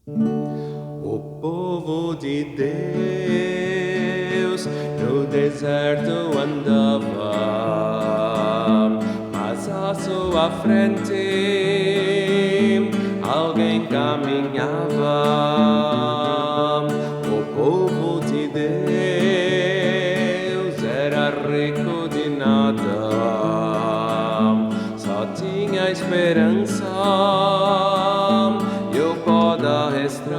O povo de Deus no deserto andava, mas à sua frente alguém caminhava. O povo de Deus era rico de nada, só tinha esperança e o pó da estrada.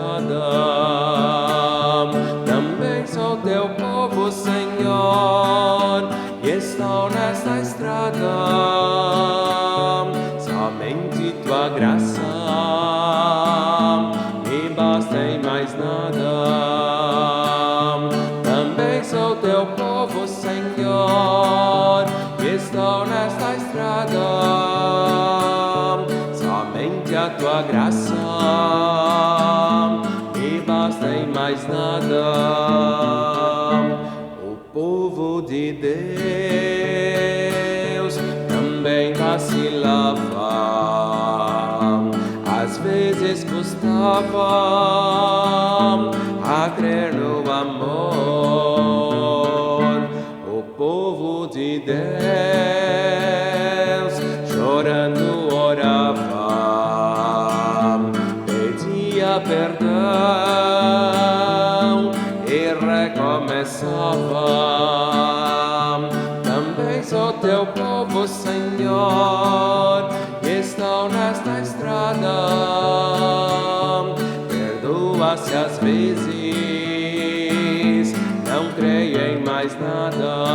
Também sou teu povo, Senhor, e estou nesta estrada. Somente tua graça me basta e mais nada. Também sou teu povo, Senhor, e estou nesta estrada. Somente a tua graça me basta e mais nada. O povo de Deus também vacilava, às vezes custava a crer no amor. O povo de Deus chorando orava, pedia perdão e recomeçava. Também sou teu povo, Senhor, e estou nesta estrada. Perdoa-se às vezes, não creio em mais nada.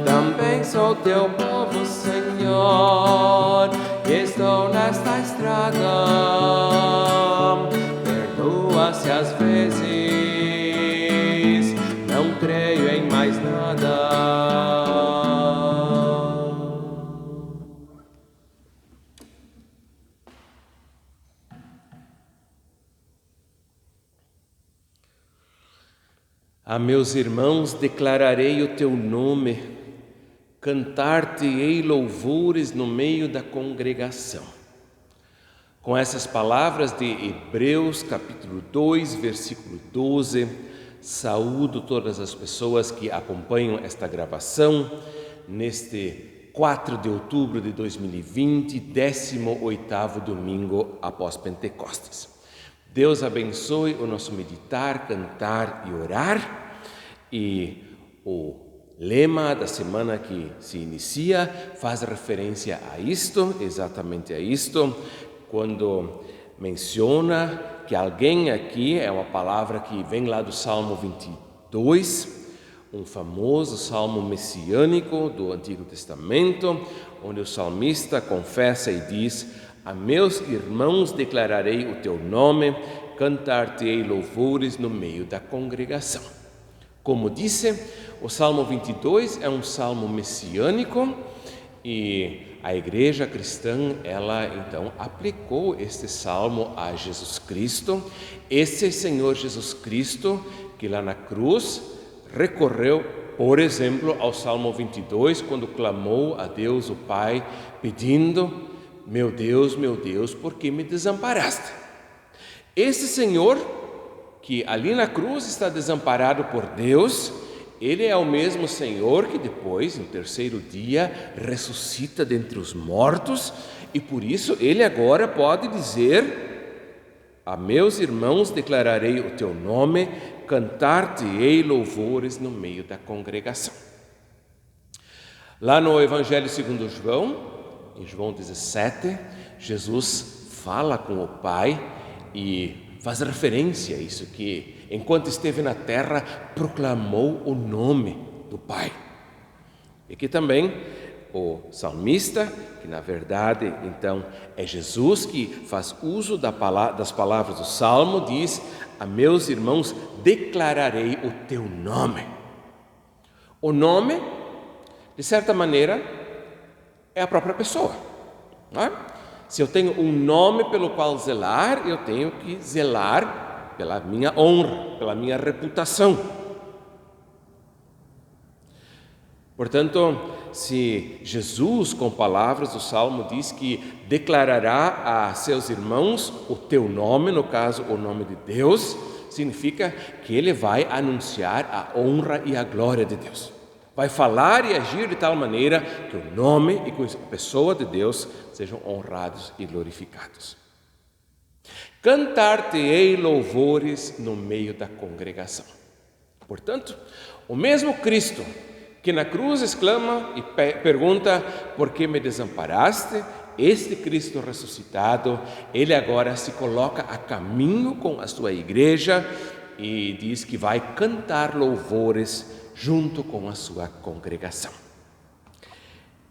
Também sou teu povo, Senhor, e estou nesta estrada. Perdoa-se às vezes, não creio em mais nada. A meus irmãos declararei o teu nome, cantar-te-ei louvores no meio da congregação. Com essas palavras de Hebreus, capítulo 2, versículo 12, saúdo todas as pessoas que acompanham esta gravação neste 4 de outubro de 2020, 18º domingo após Pentecostes. Deus abençoe o nosso meditar, cantar e orar. E o lema da semana que se inicia faz referência a isto, exatamente a isto, quando menciona que alguém aqui, é uma palavra que vem lá do Salmo 22, um famoso salmo messiânico do Antigo Testamento, onde o salmista confessa e diz: a meus irmãos declararei o teu nome, cantar-te-ei louvores no meio da congregação. Como disse, o Salmo 22 é um salmo messiânico e a igreja cristã, ela então aplicou este salmo a Jesus Cristo, esse Senhor Jesus Cristo que lá na cruz recorreu, por exemplo, ao Salmo 22, quando clamou a Deus o Pai, pedindo: meu Deus, por que me desamparaste? Esse Senhor, que ali na cruz está desamparado por Deus, ele é o mesmo Senhor que depois, no terceiro dia, ressuscita dentre os mortos, e por isso ele agora pode dizer: a meus irmãos declararei o teu nome, cantar-te-ei louvores no meio da congregação. Lá no Evangelho segundo João, em João 17, Jesus fala com o Pai e faz referência a isso, que enquanto esteve na terra proclamou o nome do Pai. E que também o salmista, que na verdade então é Jesus que faz uso das palavras do Salmo, diz: a meus irmãos declararei o teu nome. O nome, de certa maneira, é a própria pessoa, não é? Se eu tenho um nome pelo qual zelar, eu tenho que zelar pela minha honra, pela minha reputação. Portanto, se Jesus, com palavras do Salmo, diz que declarará a seus irmãos o teu nome, no caso, o nome de Deus, significa que ele vai anunciar a honra e a glória de Deus. Vai falar e agir de tal maneira que o nome e a pessoa de Deus sejam honrados e glorificados. Cantar-te-ei louvores no meio da congregação. Portanto, o mesmo Cristo que na cruz exclama e pergunta: por que me desamparaste? Este Cristo ressuscitado, ele agora se coloca a caminho com a sua igreja e diz que vai cantar louvores junto com a sua congregação.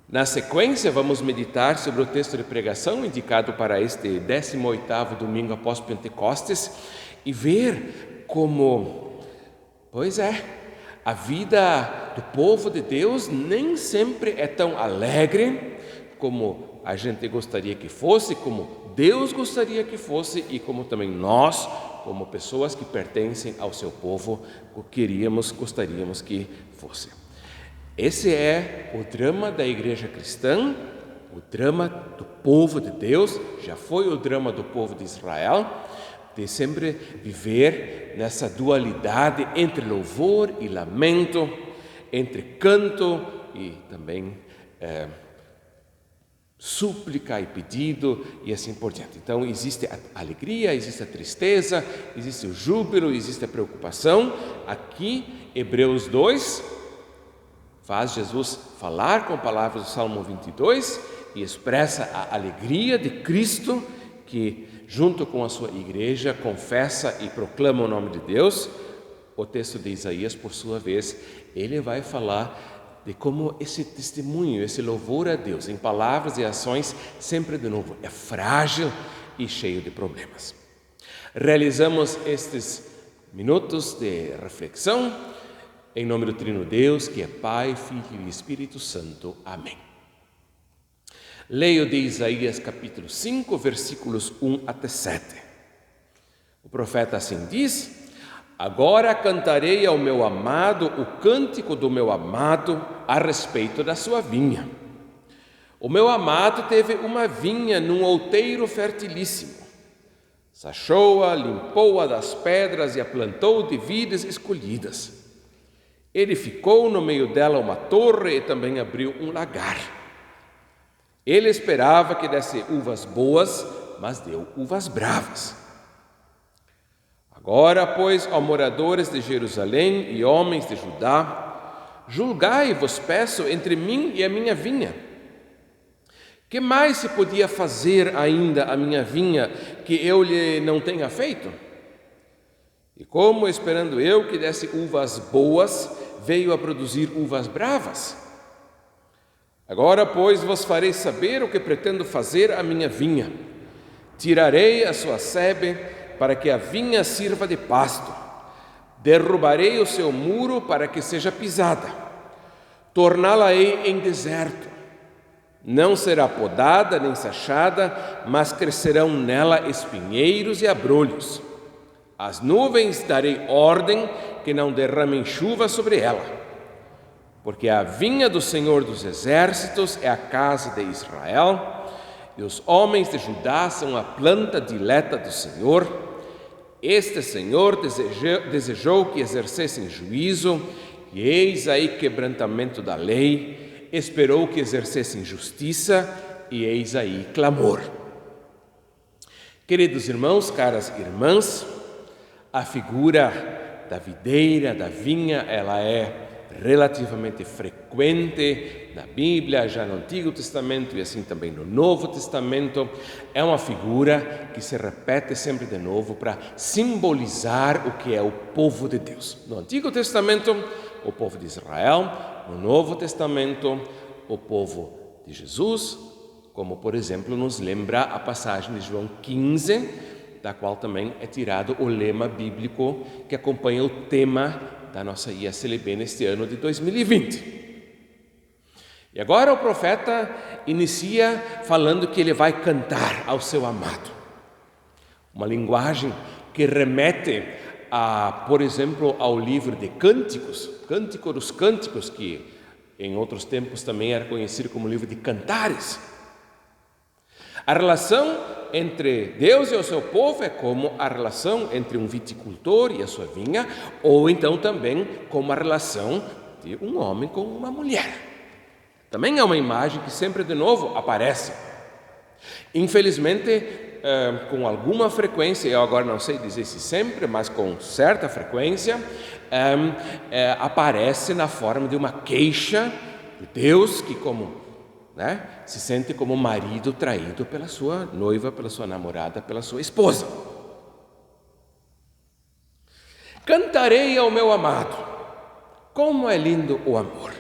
Na sequência, vamos meditar sobre o texto de pregação indicado para este 18º domingo após Pentecostes e ver como, a vida do povo de Deus nem sempre é tão alegre como a gente gostaria que fosse, como Deus gostaria que fosse e como também nós, como pessoas que pertencem ao seu povo, gostaríamos que fosse. Esse é o drama da igreja cristã, o drama do povo de Deus, já foi o drama do povo de Israel, de sempre viver nessa dualidade entre louvor e lamento, entre canto e também súplica e pedido e assim por diante. Então existe a alegria, existe a tristeza, existe o júbilo, existe a preocupação. Aqui, Hebreus 2, faz Jesus falar com palavras do Salmo 22 e expressa a alegria de Cristo que, junto com a sua igreja, confessa e proclama o nome de Deus. O texto de Isaías, por sua vez, ele vai falar de como esse testemunho, esse louvor a Deus, em palavras e ações, sempre de novo, é frágil e cheio de problemas. Realizamos estes minutos de reflexão em nome do Trino Deus, que é Pai, Filho e Espírito Santo. Amém. Leio de Isaías capítulo 5, versículos 1 até 7. O profeta assim diz: agora cantarei ao meu amado o cântico do meu amado a respeito da sua vinha. O meu amado teve uma vinha num outeiro fertilíssimo. Sachou-a, limpou-a das pedras e a plantou de vides escolhidas. Edificou no meio dela uma torre e também abriu um lagar. Ele esperava que desse uvas boas, mas deu uvas bravas. Agora, pois, ó moradores de Jerusalém e homens de Judá, julgai-vos, peço, entre mim e a minha vinha. Que mais se podia fazer ainda a minha vinha que eu lhe não tenha feito? E como, esperando eu que desse uvas boas, veio a produzir uvas bravas? Agora, pois, vos farei saber o que pretendo fazer à minha vinha. Tirarei a sua sebe, para que a vinha sirva de pasto. Derrubarei o seu muro para que seja pisada. Torná-la-ei em deserto. Não será podada nem sachada, mas crescerão nela espinheiros e abrolhos. Às nuvens darei ordem que não derramem chuva sobre ela. Porque a vinha do Senhor dos Exércitos é a casa de Israel, e os homens de Judá são a planta dileta do Senhor. Este Senhor desejou que exercessem juízo, e eis aí quebrantamento da lei, esperou que exercessem justiça, e eis aí clamor. Queridos irmãos, caras irmãs, a figura da videira, da vinha, ela é relativamente frequente na Bíblia, já no Antigo Testamento e assim também no Novo Testamento. É uma figura que se repete sempre de novo para simbolizar o que é o povo de Deus. No Antigo Testamento, o povo de Israel; no Novo Testamento, o povo de Jesus, como por exemplo nos lembra a passagem de João 15, da qual também é tirado o lema bíblico que acompanha o tema da nossa IACLB neste ano de 2020. E agora o profeta inicia falando que ele vai cantar ao seu amado. Uma linguagem que remete por exemplo, ao livro de Cânticos, Cântico dos Cânticos, que em outros tempos também era conhecido como livro de Cantares. A relação entre Deus e o seu povo é como a relação entre um viticultor e a sua vinha, ou então também como a relação de um homem com uma mulher. Também é uma imagem que sempre de novo aparece. Infelizmente, com alguma frequência, eu agora não sei dizer se sempre, mas com certa frequência, aparece na forma de uma queixa de Deus que se sente como marido traído pela sua noiva, pela sua namorada, pela sua esposa. Cantarei ao meu amado, como é lindo o amor.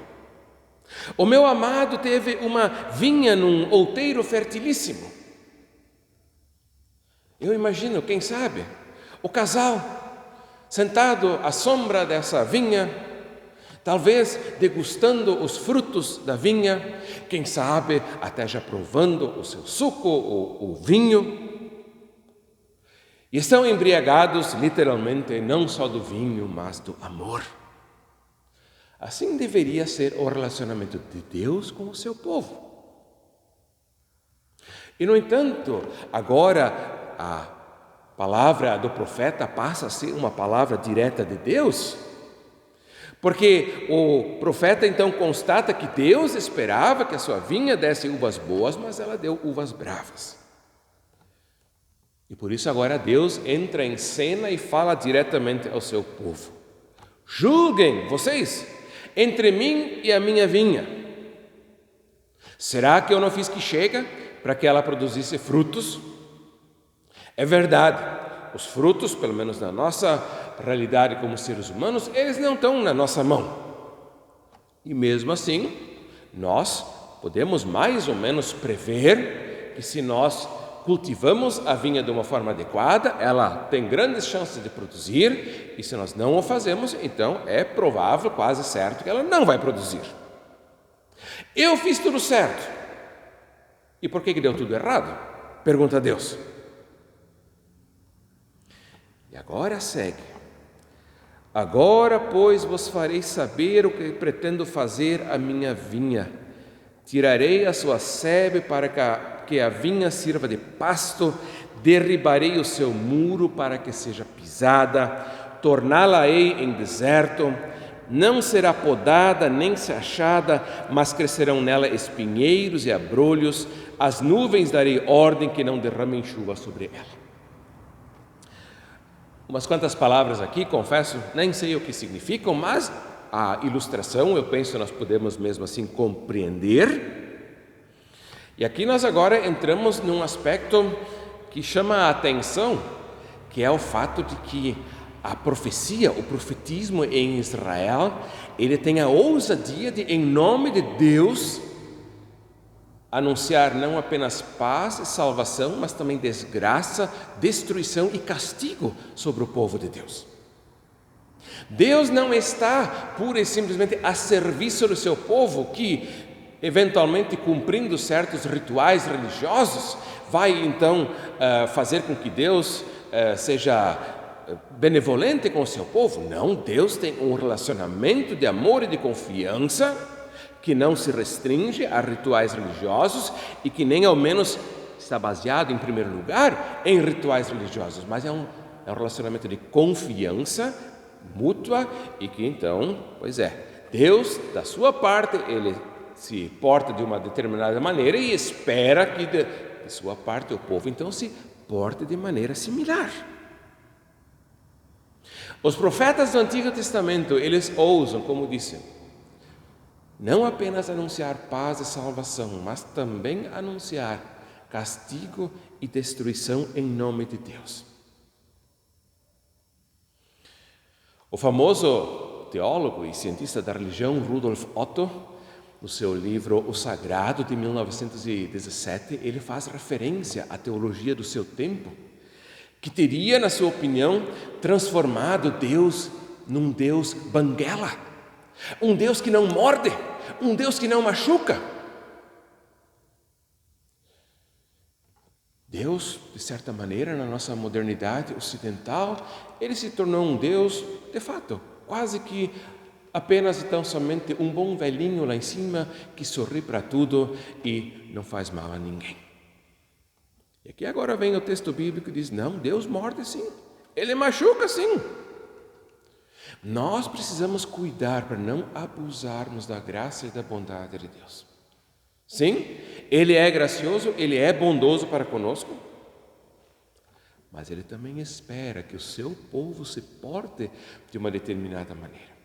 O meu amado teve uma vinha num outeiro fertilíssimo. Eu imagino, quem sabe, o casal sentado à sombra dessa vinha, talvez degustando os frutos da vinha, quem sabe até já provando o seu suco, o vinho. E estão embriagados, literalmente, não só do vinho, mas do amor. Assim deveria ser o relacionamento de Deus com o seu povo. E, no entanto, agora a palavra do profeta passa a ser uma palavra direta de Deus, porque o profeta então constata que Deus esperava que a sua vinha desse uvas boas, mas ela deu uvas bravas. E por isso agora Deus entra em cena e fala diretamente ao seu povo: julguem vocês entre mim e a minha vinha. Será que eu não fiz que chega para que ela produzisse frutos? É verdade, os frutos, pelo menos na nossa realidade como seres humanos, eles não estão na nossa mão. E mesmo assim, nós podemos mais ou menos prever que se nós cultivamos a vinha de uma forma adequada, ela tem grandes chances de produzir, e se nós não o fazemos, então é provável, quase certo, que ela não vai produzir. Eu fiz tudo certo. E por que deu tudo errado? Pergunta Deus. E agora segue. Agora, pois, vos farei saber o que pretendo fazer à minha vinha. Tirarei a sua sebe para que a vinha sirva de pasto, derribarei o seu muro para que seja pisada, torná-la-ei em deserto, não será podada nem se achada, mas crescerão nela espinheiros e abrolhos, as nuvens darei ordem que não derramem chuva sobre ela. Umas quantas palavras aqui, confesso, nem sei o que significam, mas a ilustração, eu penso, nós podemos mesmo assim compreender. E aqui nós agora entramos num aspecto que chama a atenção, que é o fato de que a profecia, o profetismo em Israel, ele tem a ousadia de, em nome de Deus, anunciar não apenas paz e salvação, mas também desgraça, destruição e castigo sobre o povo de Deus. Deus não está pura e simplesmente a serviço do seu povo, que eventualmente, cumprindo certos rituais religiosos, vai então fazer com que Deus seja benevolente com o seu povo. Não, Deus tem um relacionamento de amor e de confiança que não se restringe a rituais religiosos e que nem ao menos está baseado, em primeiro lugar, em rituais religiosos, mas é um relacionamento de confiança mútua e que então, Deus, da sua parte, Ele se porta de uma determinada maneira e espera que de sua parte o povo então se porte de maneira similar. Os profetas do Antigo Testamento, eles ousam, como disse, não apenas anunciar paz e salvação, mas também anunciar castigo e destruição em nome de Deus. O famoso teólogo e cientista da religião Rudolf Otto, no seu livro O Sagrado, de 1917, ele faz referência à teologia do seu tempo, que teria, na sua opinião, transformado Deus num Deus banguela, um Deus que não morde, um Deus que não machuca. Deus, de certa maneira, na nossa modernidade ocidental, ele se tornou um Deus, de fato, quase que Apenas então somente um bom velhinho lá em cima que sorri para tudo e não faz mal a ninguém. E aqui agora vem o texto bíblico que diz, não, Deus morde sim, Ele machuca sim. Nós precisamos cuidar para não abusarmos da graça e da bondade de Deus. Sim, Ele é gracioso, Ele é bondoso para conosco, mas Ele também espera que o seu povo se porte de uma determinada maneira.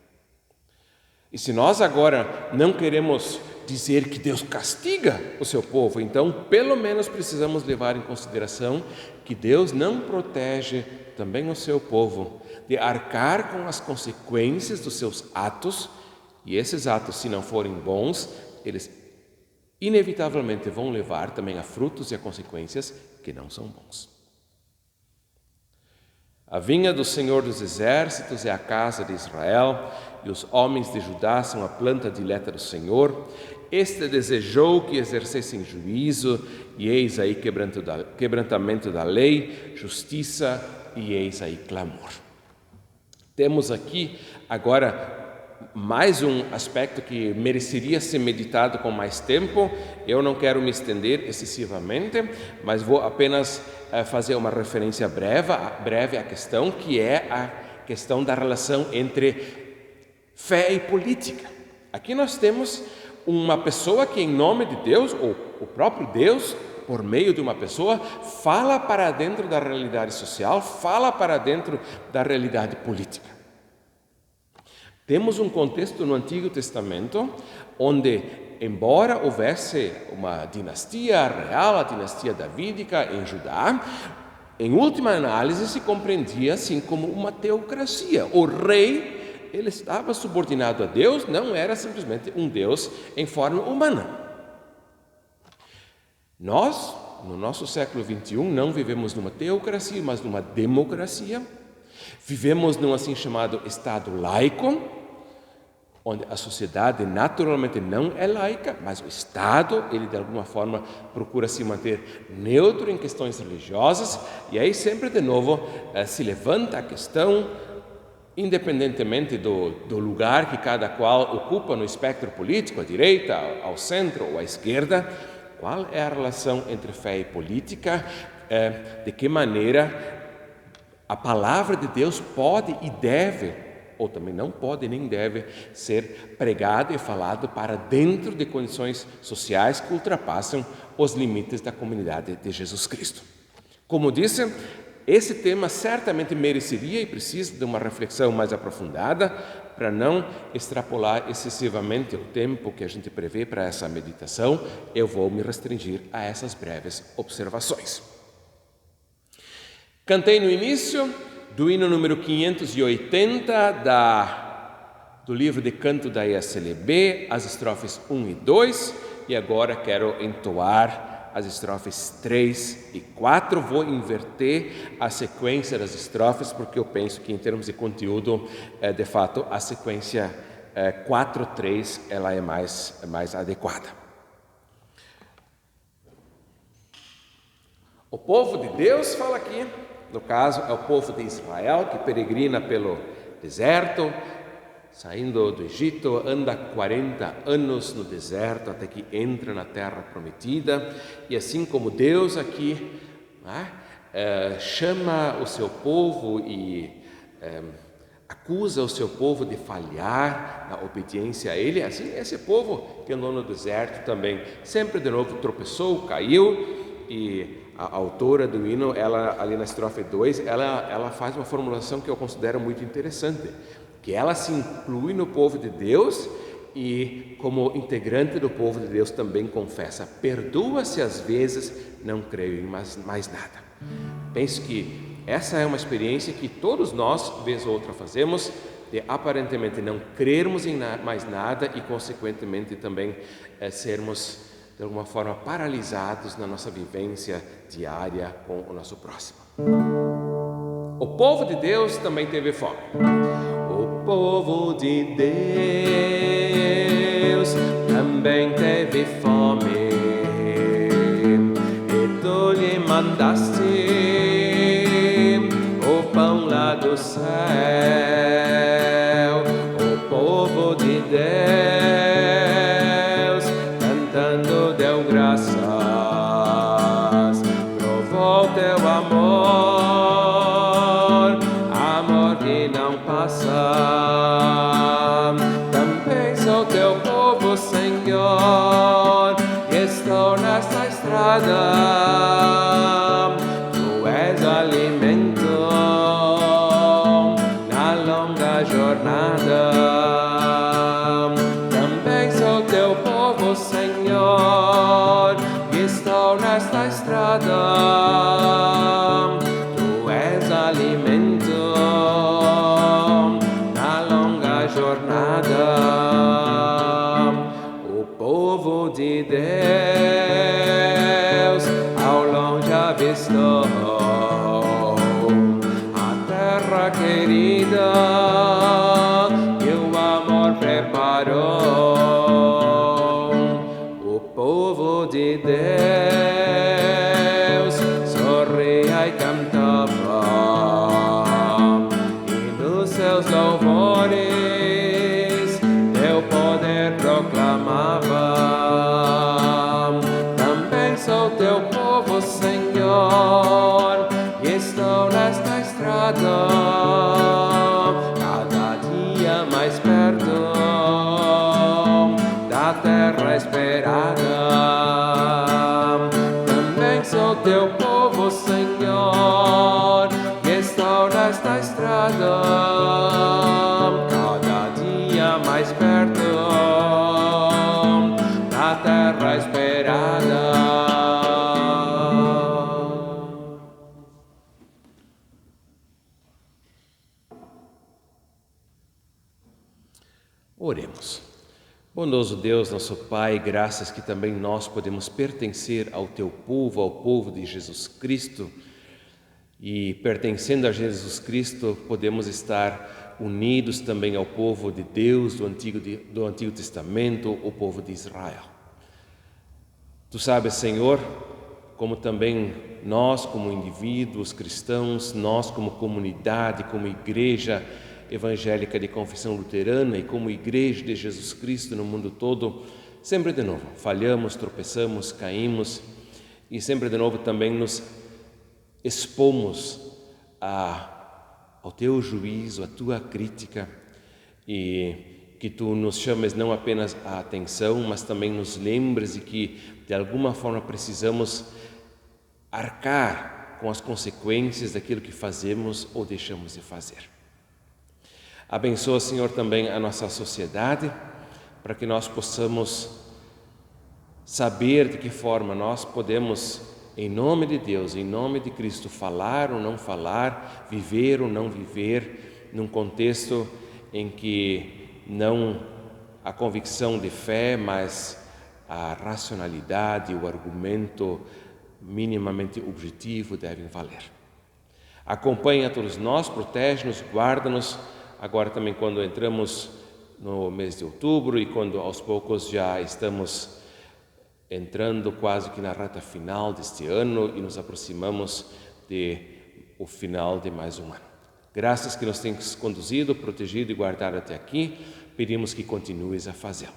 E se nós agora não queremos dizer que Deus castiga o seu povo, então pelo menos precisamos levar em consideração que Deus não protege também o seu povo de arcar com as consequências dos seus atos, e esses atos, se não forem bons, eles inevitavelmente vão levar também a frutos e a consequências que não são bons. A vinha do Senhor dos Exércitos é a casa de Israel, e os homens de Judá são a planta dileta do Senhor. Este desejou que exercessem juízo, e eis aí quebrantamento da lei, justiça, e eis aí clamor. Temos aqui agora mais um aspecto que mereceria ser meditado com mais tempo. Eu não quero me estender excessivamente, mas vou apenas fazer uma referência breve à questão, que é a questão da relação entre fé e política. Aqui nós temos uma pessoa que, em nome de Deus, ou o próprio Deus, por meio de uma pessoa, fala para dentro da realidade social, fala para dentro da realidade política. Temos um contexto no Antigo Testamento onde, embora houvesse uma dinastia real, a dinastia davídica em Judá, em última análise se compreendia assim como uma teocracia. O rei, ele estava subordinado a Deus, não era simplesmente um Deus em forma humana. Nós, no nosso século XXI, não vivemos numa teocracia, mas numa democracia. Vivemos num assim chamado Estado laico, onde a sociedade naturalmente não é laica, mas o Estado, ele de alguma forma procura se manter neutro em questões religiosas, e aí sempre de novo se levanta a questão, independentemente do lugar que cada qual ocupa no espectro político, à direita, ao centro ou à esquerda, qual é a relação entre fé e política, de que maneira a palavra de Deus pode e deve, ou também não pode nem deve, ser pregado e falado para dentro de condições sociais que ultrapassam os limites da comunidade de Jesus Cristo. Como disse, esse tema certamente mereceria e precisa de uma reflexão mais aprofundada para não extrapolar excessivamente o tempo que a gente prevê para essa meditação. Eu vou me restringir a essas breves observações. Cantei no início do hino número 580 do livro de canto da ESLB, as estrofes 1 e 2, e agora quero entoar as estrofes 3 e 4. Vou inverter a sequência das estrofes, porque eu penso que em termos de conteúdo, de fato, a sequência 4-3 ela é mais adequada. O povo de Deus fala aqui, no caso é o povo de Israel que peregrina pelo deserto, saindo do Egito, anda 40 anos no deserto até que entra na terra prometida, e assim como Deus aqui chama o seu povo e acusa o seu povo de falhar na obediência a Ele, assim esse povo que andou no deserto também sempre de novo tropeçou, caiu, e a autora do hino, ela ali na estrofe 2, ela faz uma formulação que eu considero muito interessante, que ela se inclui no povo de Deus e, como integrante do povo de Deus, também confessa: perdoa-se às vezes, não creio em mais nada. Penso que essa é uma experiência que todos nós, vez ou outra, fazemos, de aparentemente não crermos em mais nada e, consequentemente, também sermos, de alguma forma, paralisados na nossa vivência diária com o nosso próximo. O povo de Deus também teve fome. O povo de Deus também teve fome, e tu lhe mandaste o pão lá do céu. O povo passa. Também sou teu povo, Senhor, e estou nesta estrada. Tu és o alimento na longa jornada. Também sou teu povo, Senhor, e estou nesta estrada. Tu és alimento na longa jornada. O povo de Deus ao longe avistou a terra querida que o amor preparou. O povo de Deus sorria e cantava, e nos seus louvores teu poder proclamava. Também sou teu povo, Senhor, e estou nesta estrada, cada dia mais perto da terra esperada. Também sou teu povo, Senhor, e estou nesta estrada, cada dia mais perto da terra esperada. Oremos. Bondoso Deus, nosso Pai, graças que também nós podemos pertencer ao Teu povo, ao povo de Jesus Cristo. E pertencendo a Jesus Cristo, podemos estar unidos também ao povo de Deus do Antigo Testamento, o povo de Israel. Tu sabes, Senhor, como também nós como indivíduos cristãos, nós como comunidade, como igreja evangélica de confissão luterana e como igreja de Jesus Cristo no mundo todo, sempre de novo falhamos, tropeçamos, caímos e sempre de novo também nos expomos ao teu juízo, à tua crítica, e que tu nos chames não apenas a atenção, mas também nos lembres de que de alguma forma precisamos arcar com as consequências daquilo que fazemos ou deixamos de fazer. Abençoa, Senhor, também a nossa sociedade, para que nós possamos saber de que forma nós podemos, em nome de Deus, em nome de Cristo, falar ou não falar, viver ou não viver, num contexto em que não a convicção de fé, mas a racionalidade, o argumento minimamente objetivo devem valer. Acompanha todos nós, protege-nos, guarda-nos, agora também quando entramos no mês de outubro e quando aos poucos já estamos entrando quase que na reta final deste ano e nos aproximamos do final de mais um ano. Graças que nos tens conduzido, protegido e guardado até aqui, pedimos que continues a fazê-lo.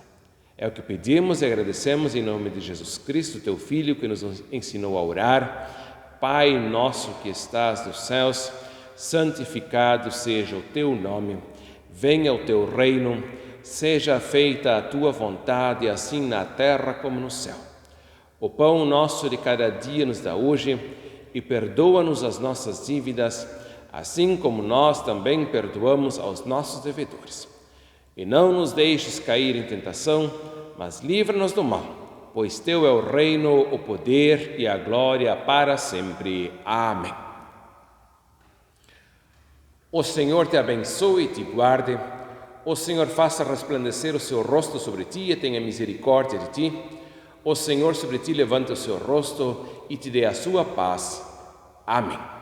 É o que pedimos e agradecemos em nome de Jesus Cristo, teu Filho, que nos ensinou a orar. Pai nosso que estás nos céus, santificado seja o teu nome, venha o teu reino, seja feita a tua vontade, assim na terra como no céu. O pão nosso de cada dia nos dá hoje e perdoa-nos as nossas dívidas, assim como nós também perdoamos aos nossos devedores. E não nos deixes cair em tentação, mas livra-nos do mal, pois teu é o reino, o poder e a glória para sempre. Amém. O Senhor te abençoe e te guarde. O Senhor faça resplandecer o seu rosto sobre ti e tenha misericórdia de ti. O Senhor sobre ti levante o seu rosto e te dê a sua paz. Amém.